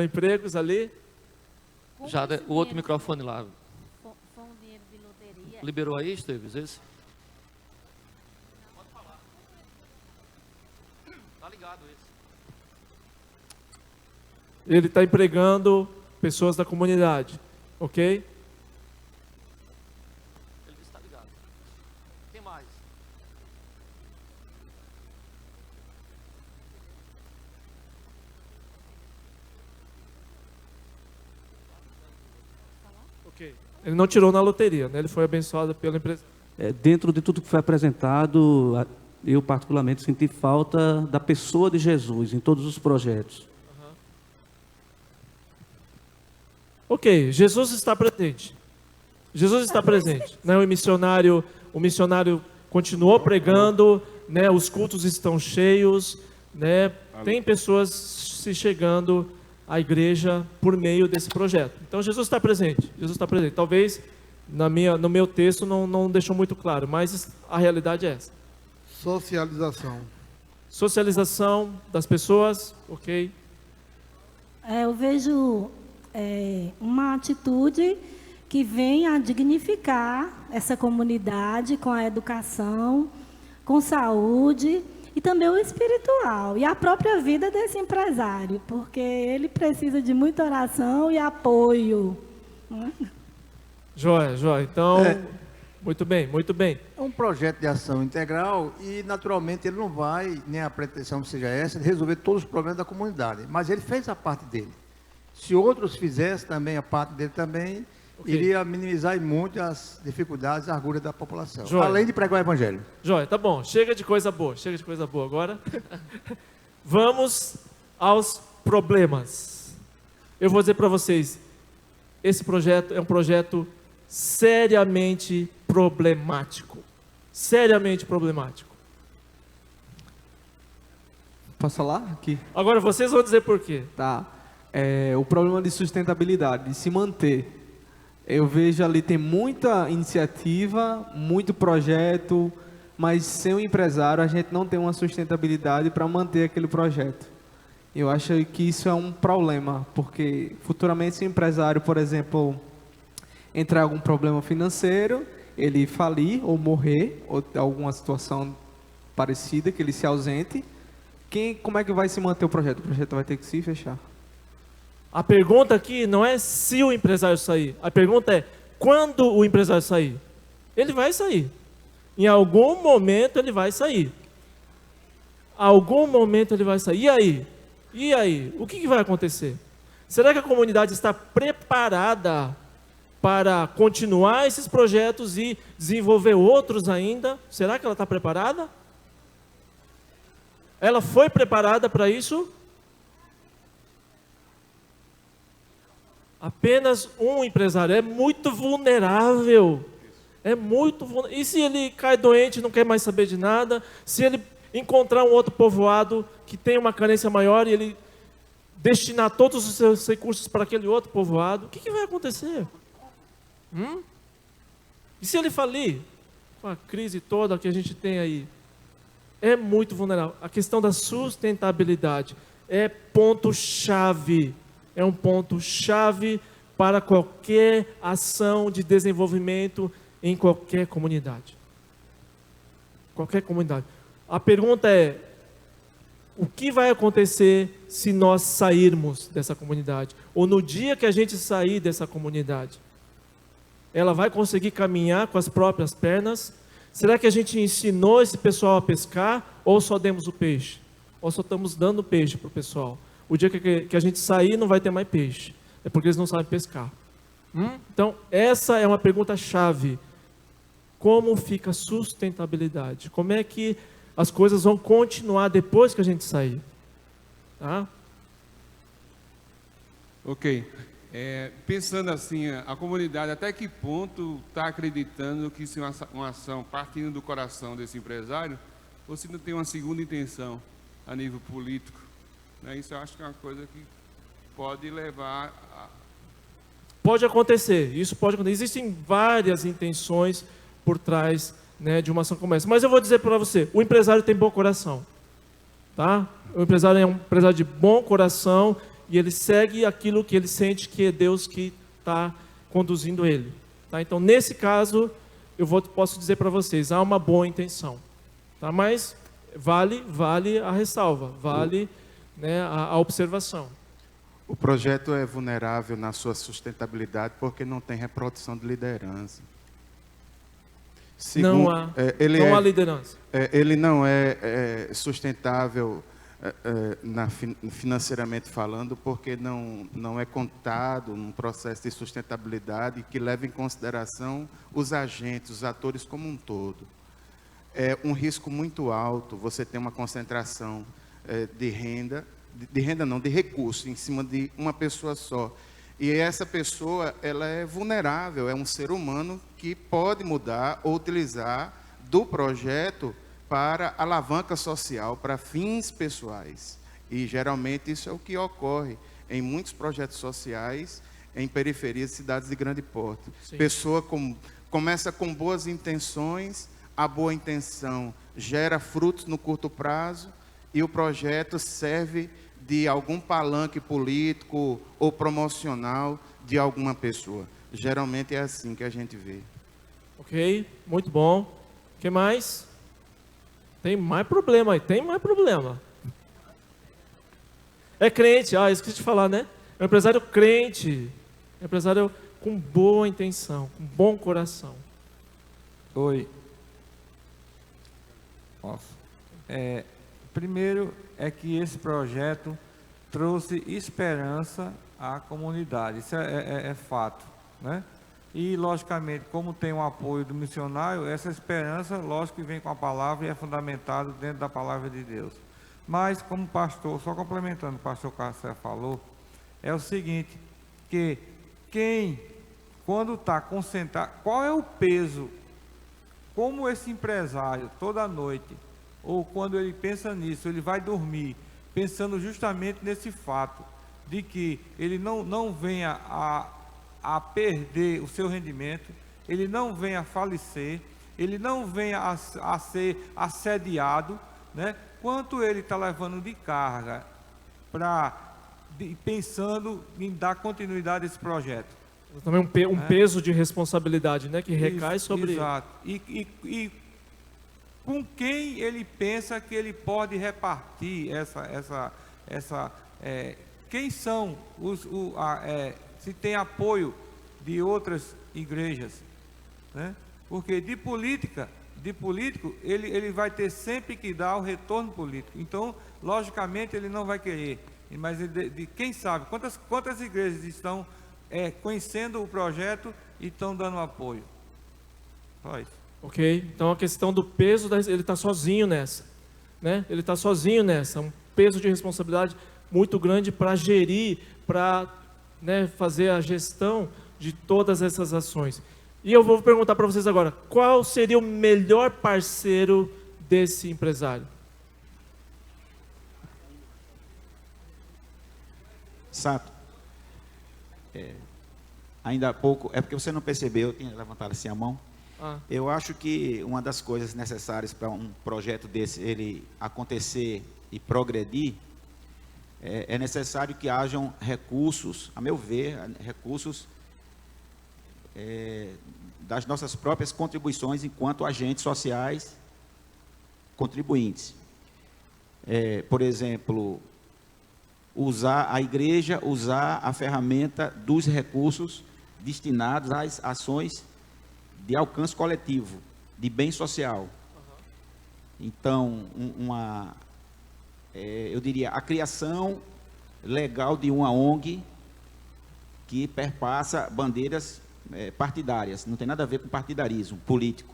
Speaker 1: empregos ali.
Speaker 7: Já o outro microfone lá.
Speaker 5: Foi um dinheiro de loteria.
Speaker 7: Liberou aí, Esteves, esse? Pode falar. Tá ligado esse.
Speaker 1: Ele está empregando pessoas da comunidade, ok?
Speaker 7: Ele disse que está ligado. Quem mais?
Speaker 1: Ok. Ele não tirou na loteria, né? Ele foi abençoado pela empresa.
Speaker 8: Dentro de tudo que foi apresentado, eu particularmente senti falta da pessoa de Jesus em todos os projetos.
Speaker 1: Ok, Jesus está presente. Jesus está presente. Né? O missionário continuou pregando, né? Os cultos estão cheios, né? Tem pessoas se chegando à igreja por meio desse projeto. Então Jesus está presente. Jesus está presente. Talvez no meu texto não deixou muito claro, mas a realidade é essa.
Speaker 9: Socialização.
Speaker 1: Socialização das pessoas, ok?
Speaker 10: Eu vejo uma atitude que vem a dignificar essa comunidade com a educação, com saúde e também o espiritual e a própria vida desse empresário, porque ele precisa de muita oração e apoio.
Speaker 1: Joia, joia. Então, muito bem, muito bem.
Speaker 11: É um projeto de ação integral e, naturalmente, ele não vai, nem a pretensão seja essa, de resolver todos os problemas da comunidade. Mas ele fez a parte dele. Se outros fizessem também a parte dele também, iria minimizar muito as dificuldades e a agulha da população.
Speaker 1: Joia.
Speaker 11: Além de pregar o evangelho.
Speaker 1: Joia, tá bom. Chega de coisa boa, chega de coisa boa agora. Vamos aos problemas. Eu vou dizer para vocês, esse projeto é um projeto seriamente problemático. Seriamente problemático.
Speaker 12: Posso falar aqui?
Speaker 1: Agora vocês vão dizer por quê.
Speaker 12: Tá. O problema de sustentabilidade, de se manter. Eu vejo ali tem muita iniciativa, muito projeto, mas sem o empresário a gente não tem uma sustentabilidade para manter aquele projeto. Eu acho que isso é um problema, porque futuramente se o empresário, por exemplo, entrar em algum problema financeiro, ele falir ou morrer, ou ter alguma situação parecida, que ele se ausente, como é que vai se manter o projeto? O projeto vai ter que se fechar.
Speaker 1: A pergunta aqui não é se o empresário sair. A pergunta é quando o empresário sair. Ele vai sair. Em algum momento ele vai sair. Algum momento ele vai sair. E aí? E aí? O que vai acontecer? Será que a comunidade está preparada para continuar esses projetos e desenvolver outros ainda? Será que ela está preparada? Ela foi preparada para isso? Apenas um empresário é muito vulnerável. É muito vulnerável. E se ele cai doente, não quer mais saber de nada? Se ele encontrar um outro povoado que tem uma carência maior e ele destinar todos os seus recursos para aquele outro povoado, o que vai acontecer? E se ele falir? Com a crise toda que a gente tem aí, é muito vulnerável. A questão da sustentabilidade é ponto-chave. É um ponto-chave para qualquer ação de desenvolvimento em qualquer comunidade. Qualquer comunidade. A pergunta é, o que vai acontecer se nós sairmos dessa comunidade? Ou no dia que a gente sair dessa comunidade? Ela vai conseguir caminhar com as próprias pernas? Será que a gente ensinou esse pessoal a pescar ou só demos o peixe? Ou só estamos dando peixe para o pessoal? O dia que a gente sair não vai ter mais peixe. É porque eles não sabem pescar. Então, essa é uma pergunta-chave. Como fica a sustentabilidade? Como é que as coisas vão continuar depois que a gente sair? Tá?
Speaker 3: Ok. Pensando assim, a comunidade até que ponto está acreditando que se uma ação partindo do coração desse empresário, ou se não tem uma segunda intenção a nível político? Isso eu acho que é uma coisa que pode levar a...
Speaker 1: Pode acontecer, isso pode acontecer. Existem várias intenções por trás, de uma ação como essa. Mas eu vou dizer para você, o empresário tem bom coração. Tá? O empresário é um empresário de bom coração e ele segue aquilo que ele sente que é Deus que está conduzindo ele. Tá? Então, nesse caso, posso dizer para vocês, há uma boa intenção. Tá? Mas vale a ressalva, vale... a observação.
Speaker 13: O projeto é vulnerável na sua sustentabilidade porque não tem reprodução de liderança.
Speaker 1: Não há liderança.
Speaker 13: Ele não é sustentável financeiramente falando porque não é contado num processo de sustentabilidade que leva em consideração os agentes, os atores como um todo. É um risco muito alto você ter uma concentração de recurso em cima de uma pessoa só. E essa pessoa, ela é vulnerável, é um ser humano que pode mudar ou utilizar do projeto para alavanca social, para fins pessoais. E geralmente isso é o que ocorre em muitos projetos sociais em periferias de cidades de grande porte.
Speaker 1: Sim.
Speaker 13: Pessoa começa com boas intenções, a boa intenção gera frutos no curto prazo, e o projeto serve de algum palanque político ou promocional de alguma pessoa. Geralmente é assim que a gente vê.
Speaker 1: Ok, muito bom. O que mais? Tem mais problema aí, tem mais problema. É crente, esqueci de falar, né? É um empresário crente, é um empresário com boa intenção, com bom coração.
Speaker 14: Oi. Posso? Primeiro é que esse projeto trouxe esperança à comunidade, isso é fato, né? E, logicamente, como tem o apoio do missionário, essa esperança, lógico que vem com a palavra e é fundamentado dentro da palavra de Deus. Mas, como pastor, só complementando o que o pastor Cassé falou, é o seguinte, que quando está concentrado, qual é o peso, como esse empresário, toda noite, ou quando ele pensa nisso, ele vai dormir, pensando justamente nesse fato, de que ele não venha a perder o seu rendimento, ele não venha a falecer, ele não venha a ser assediado, né? Quanto ele está levando de carga pensando em dar continuidade a esse projeto.
Speaker 1: Também um peso de responsabilidade, né? Que recai sobre...
Speaker 14: Exato. E com quem ele pensa que ele pode repartir quem são se tem apoio de outras igrejas, né? Porque de político ele vai ter sempre que dar o retorno político. Então, logicamente, ele não vai querer. Mas quem sabe quantas igrejas estão conhecendo o projeto e estão dando apoio? Só isso.
Speaker 1: Ok, então a questão do peso, ele está sozinho nessa, né? Ele está sozinho nessa, um peso de responsabilidade muito grande para gerir, para, né, fazer a gestão de todas essas ações. E eu vou perguntar para vocês agora, qual seria o melhor parceiro desse empresário?
Speaker 15: Sato, ainda há pouco, é porque você não percebeu, eu tinha levantado assim a mão. Eu acho que uma das coisas necessárias para um projeto desse, ele acontecer e progredir, é necessário que hajam recursos, a meu ver, recursos das nossas próprias contribuições enquanto agentes sociais contribuintes. Por exemplo, a igreja usar a ferramenta dos recursos destinados às ações de alcance coletivo, de bem social. Então, eu diria, a criação legal de uma ONG que perpassa bandeiras partidárias, não tem nada a ver com partidarismo político.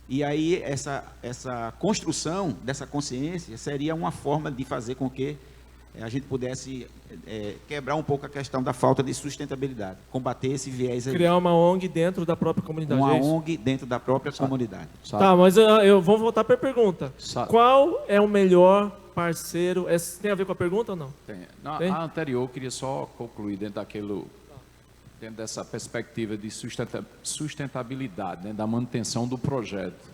Speaker 15: E aí, essa construção dessa consciência seria uma forma de fazer com que a gente pudesse quebrar um pouco a questão da falta de sustentabilidade, combater esse viés aí.
Speaker 1: Criar uma ONG dentro da própria comunidade.
Speaker 15: Uma ONG dentro da própria comunidade.
Speaker 1: Tá, mas eu vou voltar para a pergunta. Qual é o melhor parceiro? Tem a ver com a pergunta ou não?
Speaker 16: Tem. A anterior, eu queria só concluir dentro dessa perspectiva de sustentabilidade, né, da manutenção do projeto.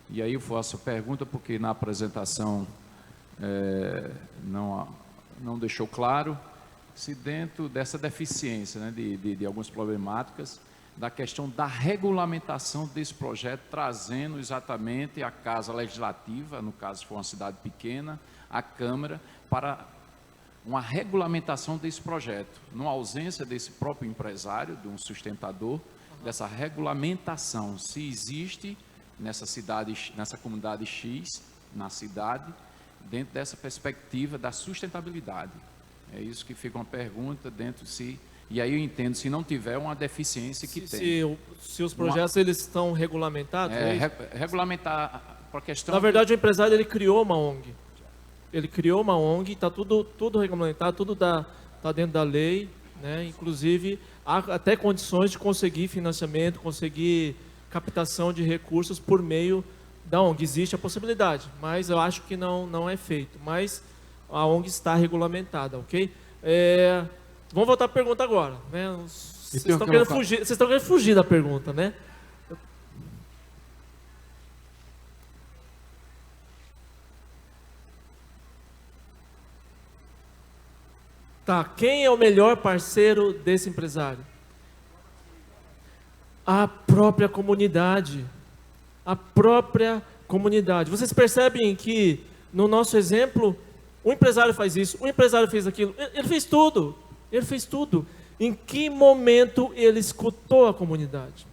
Speaker 16: E aí eu faço a pergunta porque na apresentação não deixou claro se dentro dessa deficiência, né, de algumas problemáticas, da questão da regulamentação desse projeto, trazendo exatamente a Casa Legislativa, no caso se for uma cidade pequena, a Câmara, para uma regulamentação desse projeto, numa ausência desse próprio empresário, de um sustentador, dessa regulamentação, se existe nessa cidade, nessa comunidade X, na cidade, dentro dessa perspectiva da sustentabilidade. É isso que fica uma pergunta dentro de si. E aí eu entendo, se não tiver uma deficiência que tem.
Speaker 1: Se os projetos eles estão regulamentados?
Speaker 16: Regulamentar para a questão...
Speaker 1: Na verdade, o empresário ele criou uma ONG. Ele criou uma ONG, está tudo regulamentado, tudo está dentro da lei, né? Inclusive, há até condições de conseguir financiamento, conseguir captação de recursos por meio da ONG. Existe a possibilidade, mas eu acho que não é feito. Mas a ONG está regulamentada, ok? Vamos voltar à pergunta agora, né? Vocês estão querendo fugir da pergunta, né? Tá, quem é o melhor parceiro desse empresário? A própria comunidade. A própria comunidade. Vocês percebem que, no nosso exemplo, o empresário faz isso, o empresário fez aquilo, ele fez tudo. Ele fez tudo. Em que momento ele escutou a comunidade?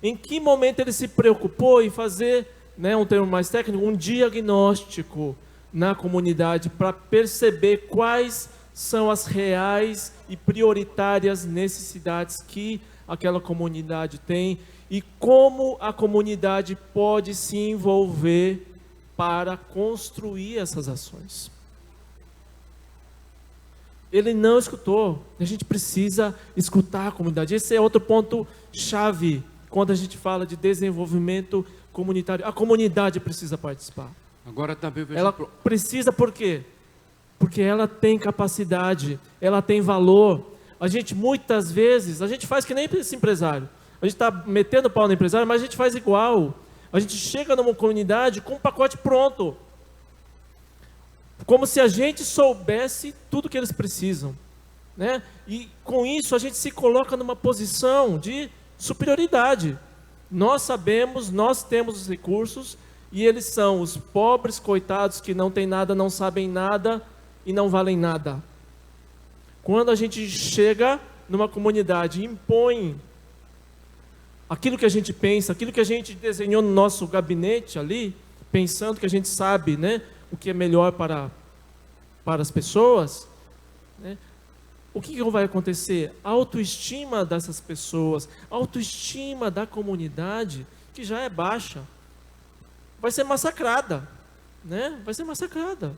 Speaker 1: Em que momento ele se preocupou em fazer, né, um termo mais técnico, um diagnóstico na comunidade para perceber quais são as reais e prioritárias necessidades que aquela comunidade tem e como a comunidade pode se envolver para construir essas ações. Ele não escutou. A gente precisa escutar a comunidade. Esse é outro ponto chave quando a gente fala de desenvolvimento comunitário. A comunidade precisa participar.
Speaker 17: Agora também vejo...
Speaker 1: Ela precisa por quê? Porque ela tem capacidade, ela tem valor. A gente muitas vezes, a gente faz que nem esse empresário. A gente está metendo pau no empresário, mas a gente faz igual. A gente chega numa comunidade com um pacote pronto. Como se a gente soubesse tudo que eles precisam, né? E com isso a gente se coloca numa posição de superioridade. Nós sabemos, nós temos os recursos e eles são os pobres coitados que não têm nada, não sabem nada e não valem nada. Quando a gente chega numa comunidade e impõe aquilo que a gente pensa, aquilo que a gente desenhou no nosso gabinete ali, pensando que a gente sabe, né, o que é melhor para as pessoas, né? O que vai acontecer? A autoestima dessas pessoas, a autoestima da comunidade, que já é baixa, vai ser massacrada, né? Vai ser massacrada,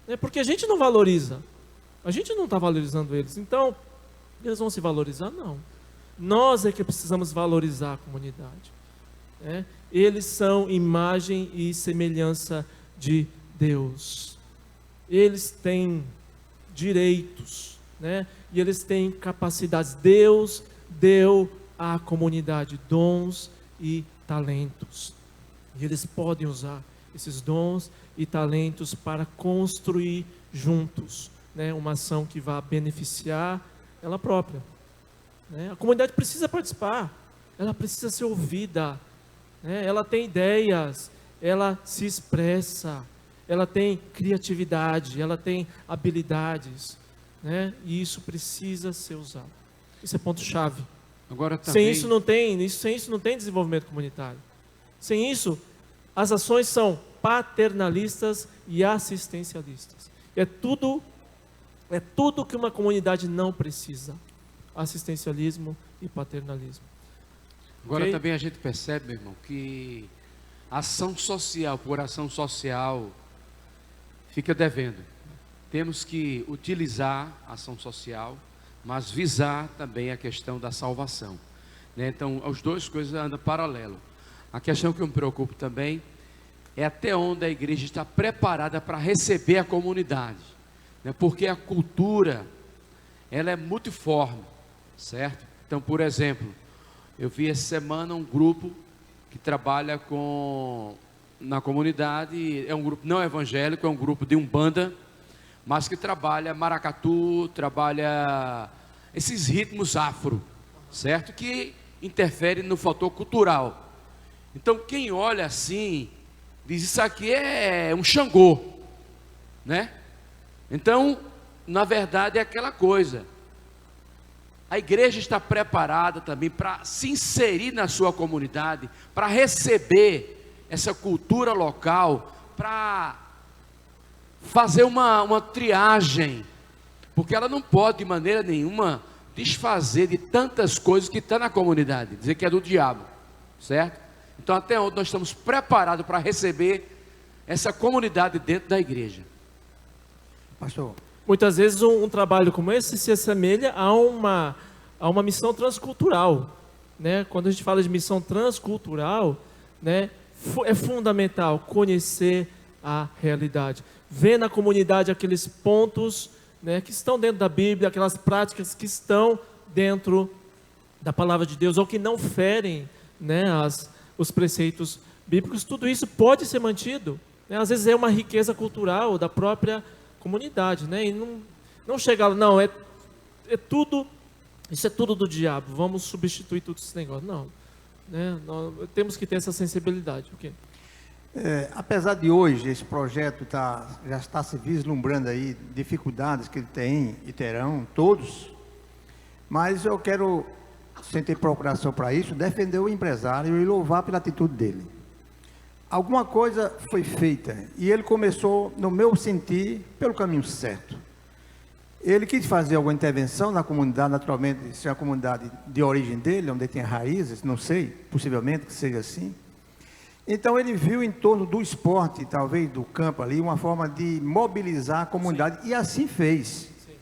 Speaker 1: né? Porque a gente não valoriza, a gente não está valorizando eles, então eles vão se valorizar? Não. Nós é que precisamos valorizar a comunidade, né? Eles são imagem e semelhança de Deus. Eles têm direitos, né? E eles têm capacidades. Deus deu à comunidade dons e talentos. E eles podem usar esses dons e talentos para construir juntos, né, uma ação que vá beneficiar ela própria, né? A comunidade precisa participar, ela precisa ser ouvida, né? Ela tem ideias, ela se expressa, ela tem criatividade, ela tem habilidades, né? E isso precisa ser usado. Isso é ponto-chave.
Speaker 17: Agora também...
Speaker 1: Sem isso não tem desenvolvimento comunitário. Sem isso, as ações são paternalistas e assistencialistas. É tudo que uma comunidade não precisa. Assistencialismo e paternalismo.
Speaker 17: Agora
Speaker 1: Okay?
Speaker 17: também a gente percebe, meu irmão, que ação social por ação social fica devendo. Temos que utilizar a ação social, mas visar também a questão da salvação, né? Então, as duas coisas andam paralelo. A questão que eu me preocupo também é até onde a igreja está preparada para receber a comunidade, né? Porque a cultura, ela é multiforme, certo? Então, por exemplo, eu vi essa semana um grupo que trabalha na comunidade, é um grupo não evangélico, é um grupo de umbanda, mas que trabalha maracatu, trabalha esses ritmos afro, certo? Que interfere no fator cultural. Então, quem olha assim, diz, isso aqui é um Xangô, né? Então, na verdade, é aquela coisa. A igreja está preparada também para se inserir na sua comunidade, para receber essa cultura local, para fazer uma triagem, porque ela não pode de maneira nenhuma desfazer de tantas coisas que está na comunidade, dizer que é do diabo, certo? Então, até onde nós estamos preparados para receber essa comunidade dentro da igreja.
Speaker 11: Pastor.
Speaker 1: Muitas vezes um trabalho como esse se assemelha a uma missão transcultural, né? Quando a gente fala de missão transcultural, né, é fundamental conhecer a realidade, ver na comunidade aqueles pontos, né, que estão dentro da Bíblia, aquelas práticas que estão dentro da palavra de Deus, ou que não ferem, né, os preceitos bíblicos. Tudo isso pode ser mantido, né? Às vezes é uma riqueza cultural da própria comunidade, né? E não chegar, não, é tudo, isso é tudo do diabo, vamos substituir tudo esse negócio. Não, né? Nós temos que ter essa sensibilidade. Okay?
Speaker 11: Apesar de hoje esse projeto já está se vislumbrando aí, dificuldades que ele tem e terão todos, mas eu quero, sem ter procuração para isso, defender o empresário e louvar pela atitude dele. Alguma coisa foi feita e ele começou, no meu sentir, pelo caminho certo. Ele quis fazer alguma intervenção na comunidade, naturalmente, se é a comunidade de origem dele, onde ele tem raízes, não sei, possivelmente que seja assim. Então ele viu em torno do esporte, talvez do campo ali, uma forma de mobilizar a comunidade. Sim. E assim fez. Sim.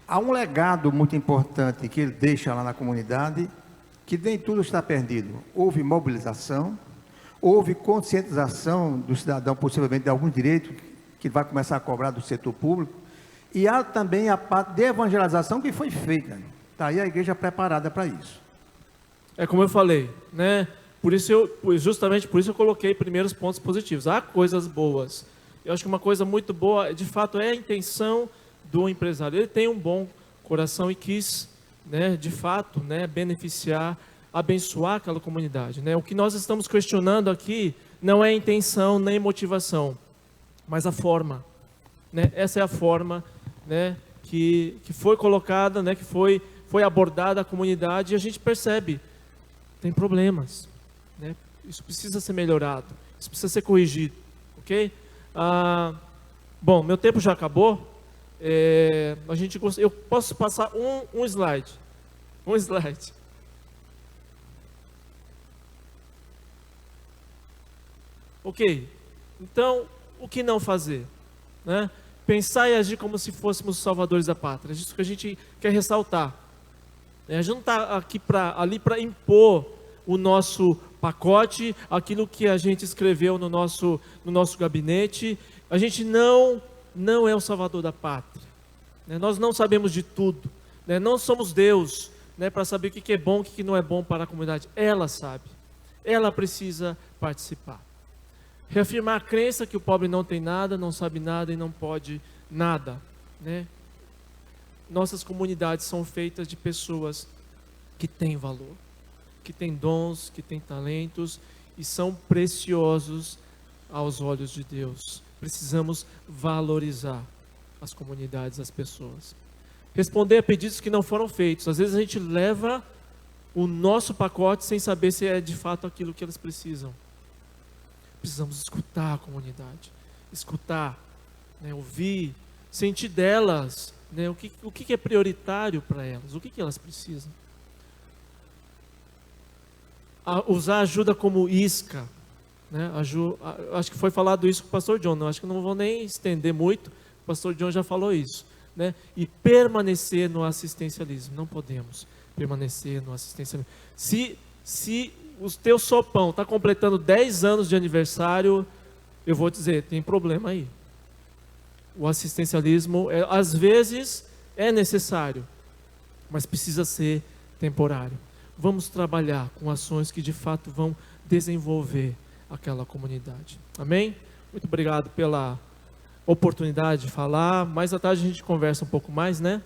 Speaker 11: Há um legado muito importante que ele deixa lá na comunidade, que nem tudo está perdido. Houve mobilização, houve conscientização do cidadão, possivelmente de alguns direitos, que vai começar a cobrar do setor público. E há também a parte de evangelização que foi feita. Está aí a igreja preparada para isso.
Speaker 1: É como eu falei, né? Justamente por isso eu coloquei primeiros pontos positivos. Há coisas boas. Eu acho que uma coisa muito boa, de fato, é a intenção do empresário. Ele tem um bom coração e quis, né, de fato, né, beneficiar, abençoar aquela comunidade. Né? O que nós estamos questionando aqui não é a intenção nem motivação, mas a forma. Né? Essa é a forma, né, que foi colocada, né, que foi abordada a comunidade, e a gente percebe, tem problemas. Né? Isso precisa ser melhorado, isso precisa ser corrigido, ok? Bom, meu tempo já acabou. Eu posso passar um slide. Um slide. Ok. Então, o que não fazer? Né? Pensar e agir como se fôssemos os salvadores da pátria. É isso que a gente quer ressaltar. A gente não está aqui ali para impor o nosso pacote, aquilo que a gente escreveu no nosso gabinete. A gente não é o salvador da pátria. Né? Nós não sabemos de tudo. Né? Não somos Deus, né, para saber o que é bom e o que não é bom para a comunidade. Ela sabe. Ela precisa participar. Reafirmar a crença que o pobre não tem nada, não sabe nada e não pode nada. Né? Nossas comunidades são feitas de pessoas que têm valor, que têm dons, que têm talentos e são preciosos aos olhos de Deus. Precisamos valorizar as comunidades, as pessoas. Responder a pedidos que não foram feitos. Às vezes a gente leva o nosso pacote sem saber se é de fato aquilo que elas precisam. Precisamos escutar a comunidade, escutar, né, ouvir, sentir delas, né, o que é prioritário para elas, o que elas precisam. Usar ajuda como isca. Né, acho que foi falado isso com o pastor John, acho que não vou nem estender muito, o pastor John já falou isso. Né, e permanecer no assistencialismo, não podemos permanecer no assistencialismo. Se o teu sopão está completando 10 anos de aniversário, eu vou dizer, tem problema aí. O assistencialismo, às vezes, é necessário, mas precisa ser temporário. Vamos trabalhar com ações que de fato vão desenvolver aquela comunidade. Amém? Muito obrigado pela oportunidade de falar. Mais à tarde a gente conversa um pouco mais, né?